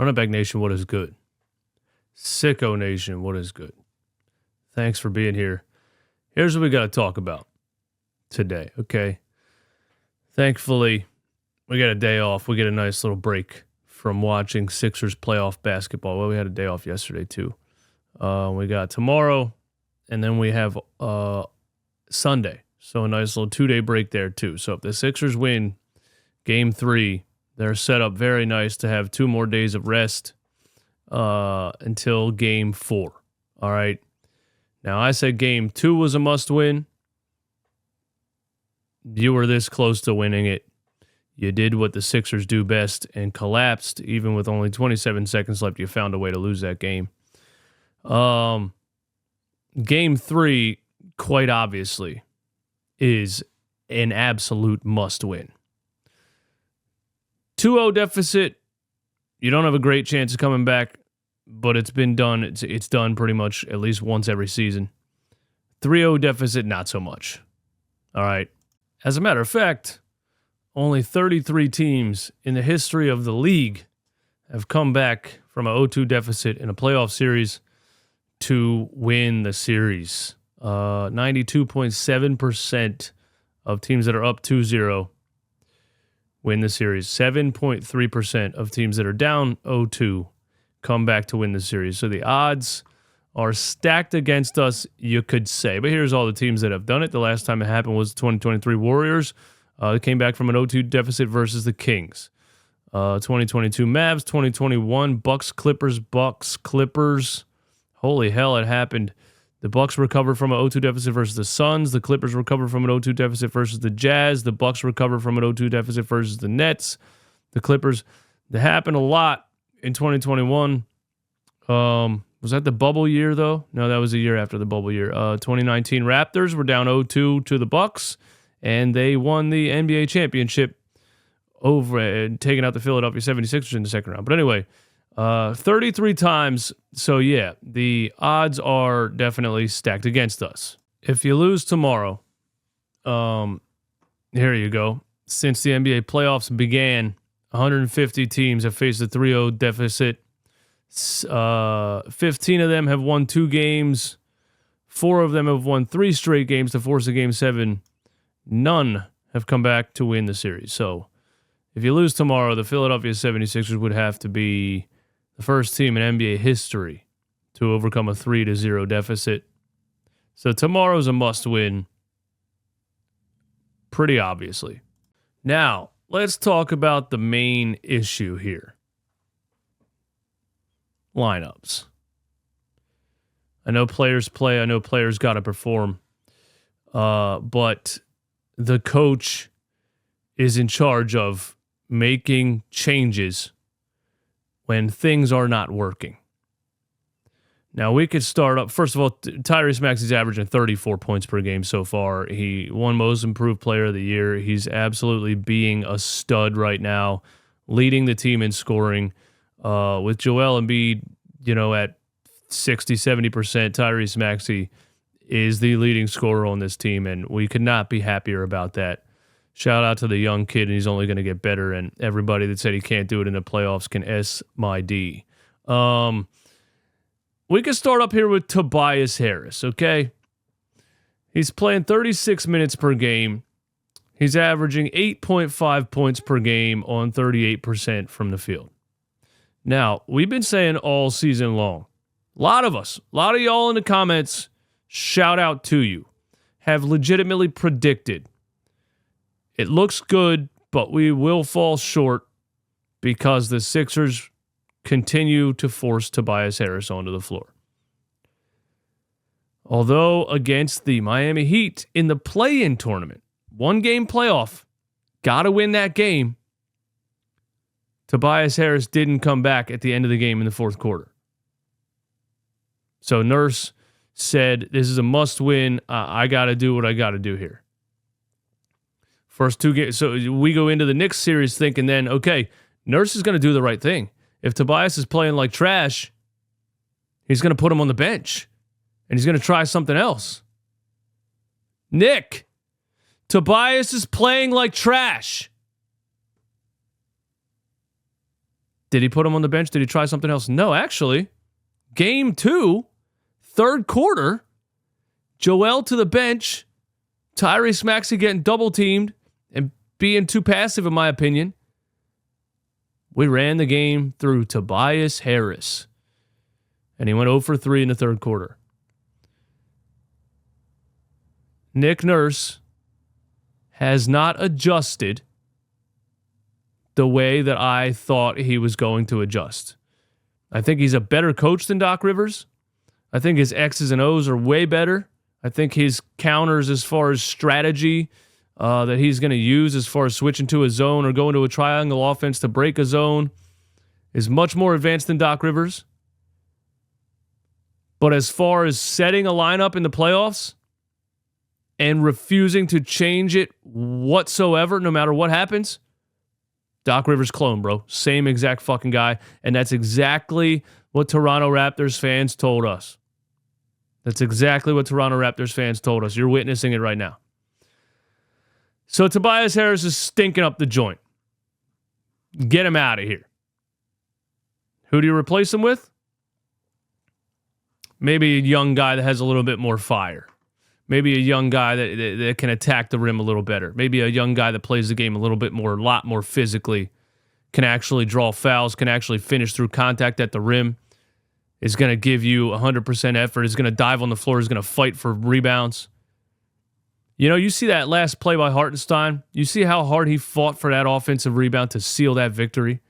Running Back Nation, what is good? Sicko Nation, what is good? Thanks for being here. Here's what we got to talk about today, okay? Thankfully, we got a day off. We get a nice little break from watching Sixers playoff basketball. Well, we had a day off yesterday, too. We got tomorrow, and then we have Sunday. So a nice little 2-day break there, too. So if the Sixers win Game 3, they're set up very nice to have 2 more days of rest until Game 4. All right. Now, I said Game 2 was a must-win. You were this close to winning it. You did what the Sixers do best and collapsed. Even with only 27 seconds left, you found a way to lose that game. Game 3, quite obviously, is an absolute must-win. 2-0 deficit, you don't have a great chance of coming back, but it's been done. It's done pretty much at least once every season. 3-0 deficit, not so much. All right. As a matter of fact, only 33 teams in the history of the league have come back from a 0-2 deficit in a playoff series to win the series. 92.7% of teams that are up 2-0 win the series. 7.3% of teams that are down 0-2 come back to win the series. So the odds are stacked against us, you could say. But here's all the teams that have done it. The last time it happened was the 2023 Warriors. They came back from an 0-2 deficit versus the Kings. 2022 Mavs, 2021 Bucks, Clippers. Holy hell, it happened. The Bucks recovered from an 0-2 deficit versus the Suns. The Clippers recovered from an 0-2 deficit versus the Jazz. The Bucks recovered from an 0-2 deficit versus the Nets. The Clippers. That happened a lot in 2021. Was that the bubble year, though? No, that was a year after the bubble year. 2019 Raptors were down 0-2 to the Bucks, and they won the NBA championship over and taking out the Philadelphia 76ers in the second round. But anyway, 33 times. So, yeah, the odds are definitely stacked against us. If you lose tomorrow, here you go. Since the NBA playoffs began, 150 teams have faced a 3-0 deficit. 15 of them have won 2 games. 4 of them have won 3 straight games to force a Game 7. None have come back to win the series. So, if you lose tomorrow, the Philadelphia 76ers would have to be the first team in NBA history to overcome a 3-0 deficit. So tomorrow's a must-win, pretty obviously. Now, let's talk about the main issue here. Lineups. I know players play. I know players got to perform. But the coach is in charge of making changes when things are not working. Now, we could start up. First of all, Tyrese Maxey's averaging 34 points per game so far. He won Most Improved Player of the Year. He's absolutely being a stud right now, leading the team in scoring. With Joel Embiid, at 60, 70%, Tyrese Maxey is the leading scorer on this team, and we could not be happier about that. Shout out to the young kid, and he's only going to get better, and everybody that said he can't do it in the playoffs can S my D. We can start up here with Tobias Harris, okay? He's playing 36 minutes per game. He's averaging 8.5 points per game on 38% from the field. Now, we've been saying all season long, a lot of y'all in the comments, shout out to you, have legitimately predicted it looks good, but we will fall short because the Sixers continue to force Tobias Harris onto the floor. Although against the Miami Heat in the play-in tournament, 1-game playoff, got to win that game, Tobias Harris didn't come back at the end of the game in the fourth quarter. So Nurse said, this is a must-win. I got to do what I got to do here. First 2 games. So we go into the Knicks series thinking then, okay, Nurse is going to do the right thing. If Tobias is playing like trash, he's going to put him on the bench, and he's going to try something else. Nick, Tobias is playing like trash. Did he put him on the bench? Did he try something else? No, actually, game 2, third quarter, Joel to the bench, Tyrese Maxey getting double teamed and being too passive, in my opinion. We ran the game through Tobias Harris, and he went 0 for 3 in the third quarter. Nick Nurse has not adjusted the way that I thought he was going to adjust. I think he's a better coach than Doc Rivers. I think his X's and O's are way better. I think his counters as far as strategy that he's going to use as far as switching to a zone or going to a triangle offense to break a zone is much more advanced than Doc Rivers. But as far as setting a lineup in the playoffs and refusing to change it whatsoever, no matter what happens, Doc Rivers clone, bro. Same exact fucking guy. And that's exactly what Toronto Raptors fans told us. That's exactly what Toronto Raptors fans told us. You're witnessing it right now. So Tobias Harris is stinking up the joint. Get him out of here. Who do you replace him with? Maybe a young guy that has a little bit more fire. Maybe a young guy that can attack the rim a little better. Maybe a young guy that plays the game a lot more physically, can actually draw fouls, can actually finish through contact at the rim, is going to give you 100% effort, is going to dive on the floor, is going to fight for rebounds. You know, you see that last play by Hartenstein. You see how hard he fought for that offensive rebound to seal that victory.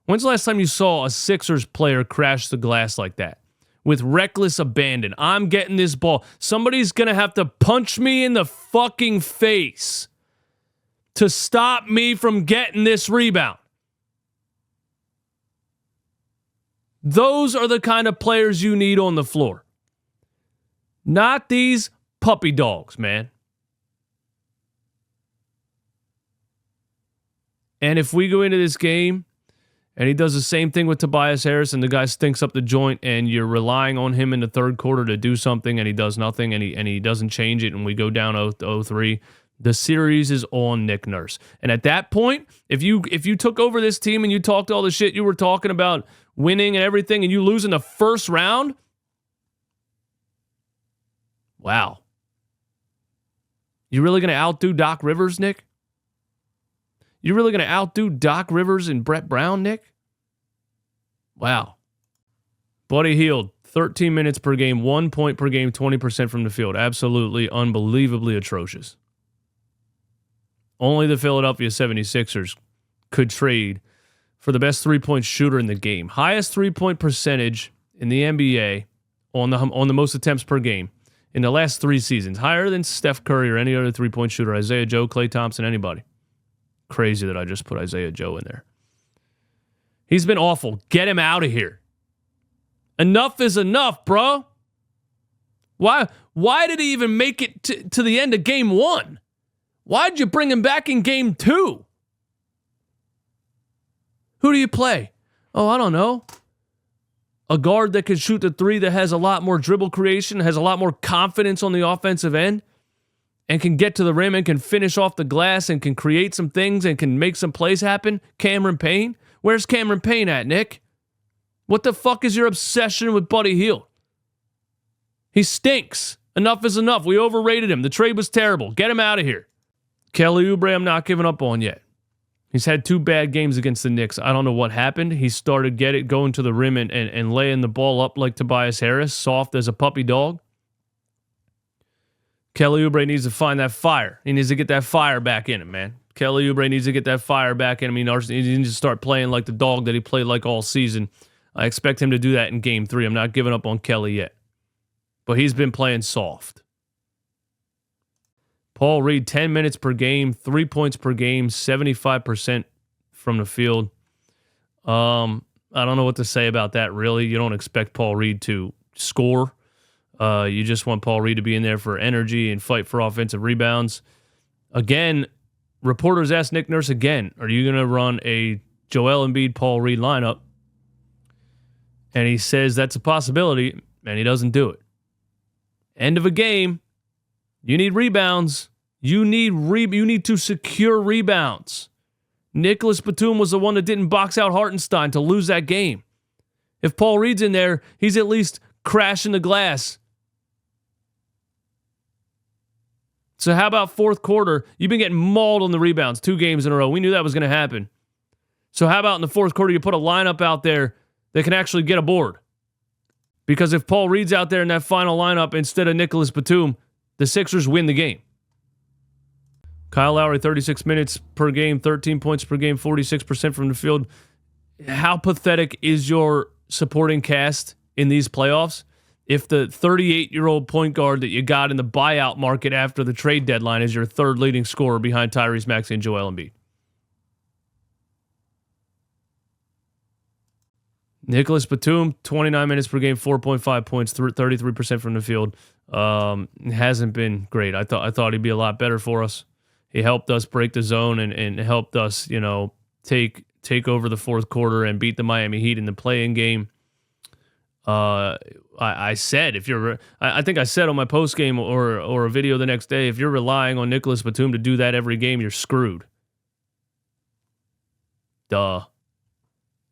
When's the last time you saw a Sixers player crash the glass like that? With reckless abandon. I'm getting this ball. Somebody's going to have to punch me in the fucking face to stop me from getting this rebound. Those are the kind of players you need on the floor. Not these puppy dogs, man. And if we go into this game and he does the same thing with Tobias Harris and the guy stinks up the joint and you're relying on him in the third quarter to do something and he does nothing and he doesn't change it and we go down 0-3, the series is on Nick Nurse. And at that point, if you took over this team and you talked all the shit you were talking about winning and everything and you lose in the first round, wow. You really going to outdo Doc Rivers, Nick? You really going to outdo Doc Rivers and Brett Brown, Nick? Wow. Buddy Hield, 13 minutes per game, 1 point per game, 20% from the field. Absolutely, unbelievably atrocious. Only the Philadelphia 76ers could trade for the best three-point shooter in the game. Highest three-point percentage in the NBA on the most attempts per game in the last 3 seasons. Higher than Steph Curry or any other three-point shooter. Isaiah Joe, Klay Thompson, anybody. Crazy that I just put Isaiah Joe in there. He's been awful. Get him out of here. Enough is enough, bro. Why did he even make it to the end of game 1? Why'd you bring him back in game 2? Who do you play? Oh, I don't know. A guard that can shoot the three that has a lot more dribble creation, has a lot more confidence on the offensive end, and can get to the rim and can finish off the glass and can create some things and can make some plays happen? Cameron Payne? Where's Cameron Payne at, Nick? What the fuck is your obsession with Buddy Hield? He stinks. Enough is enough. We overrated him. The trade was terrible. Get him out of here. Kelly Oubre, I'm not giving up on yet. He's had 2 bad games against the Knicks. I don't know what happened. He started going to the rim and laying the ball up like Tobias Harris, soft as a puppy dog. Kelly Oubre needs to find that fire. He needs to get that fire back in him, man. Kelly Oubre needs to get that fire back in him. He needs to start playing like the dog that he played like all season. I expect him to do that in game 3. I'm not giving up on Kelly yet. But he's been playing soft. Paul Reed, 10 minutes per game, 3 points per game, 75% from the field. I don't know what to say about that, really. You don't expect Paul Reed to score. You just want Paul Reed to be in there for energy and fight for offensive rebounds. Again, reporters asked Nick Nurse again, are you going to run a Joel Embiid, Paul Reed lineup? And he says that's a possibility, and he doesn't do it. End of a game. You need rebounds. You need to secure rebounds. Nicholas Batum was the one that didn't box out Hartenstein to lose that game. If Paul Reed's in there, he's at least crashing the glass. So how about fourth quarter? You've been getting mauled on the rebounds 2 games in a row. We knew that was going to happen. So how about in the fourth quarter you put a lineup out there that can actually get a board? Because if Paul Reed's out there in that final lineup instead of Nicholas Batum, the Sixers win the game. Kyle Lowry, 36 minutes per game, 13 points per game, 46% from the field. How pathetic is your supporting cast in these playoffs if the 38-year-old point guard that you got in the buyout market after the trade deadline is your third leading scorer behind Tyrese Maxey and Joel Embiid? Nicholas Batum, 29 minutes per game, 4.5 points, 33% from the field. Hasn't been great. I thought he'd be a lot better for us. He helped us break the zone and helped us, take over the fourth quarter and beat the Miami Heat in the play-in game. I said, I think I said on my post game or a video the next day, if you're relying on Nicholas Batum to do that every game, you're screwed. Duh.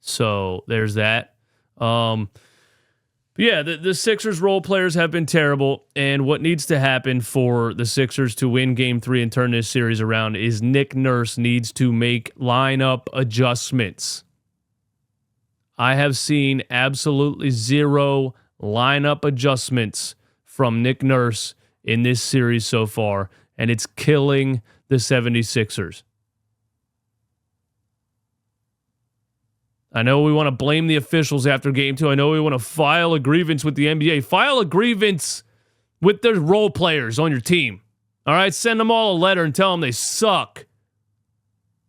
So there's that. But yeah, the Sixers role players have been terrible, and what needs to happen for the Sixers to win Game 3 and turn this series around is Nick Nurse needs to make lineup adjustments. I have seen absolutely 0 lineup adjustments from Nick Nurse in this series so far, and it's killing the 76ers. I know we want to blame the officials after Game 2. I know we want to file a grievance with the NBA. File a grievance with the role players on your team. All right? Send them all a letter and tell them they suck.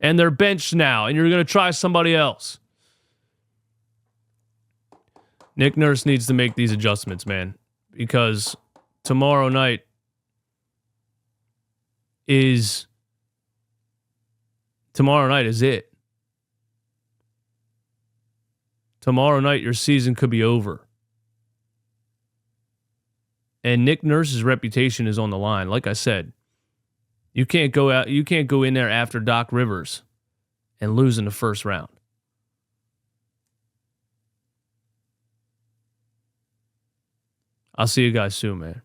And they're benched now, and you're going to try somebody else. Nick Nurse needs to make these adjustments, man, because tomorrow night is it. Tomorrow night, your season could be over. And Nick Nurse's reputation is on the line. Like I said, you can't go in there after Doc Rivers and lose in the first round. I'll see you guys soon, man.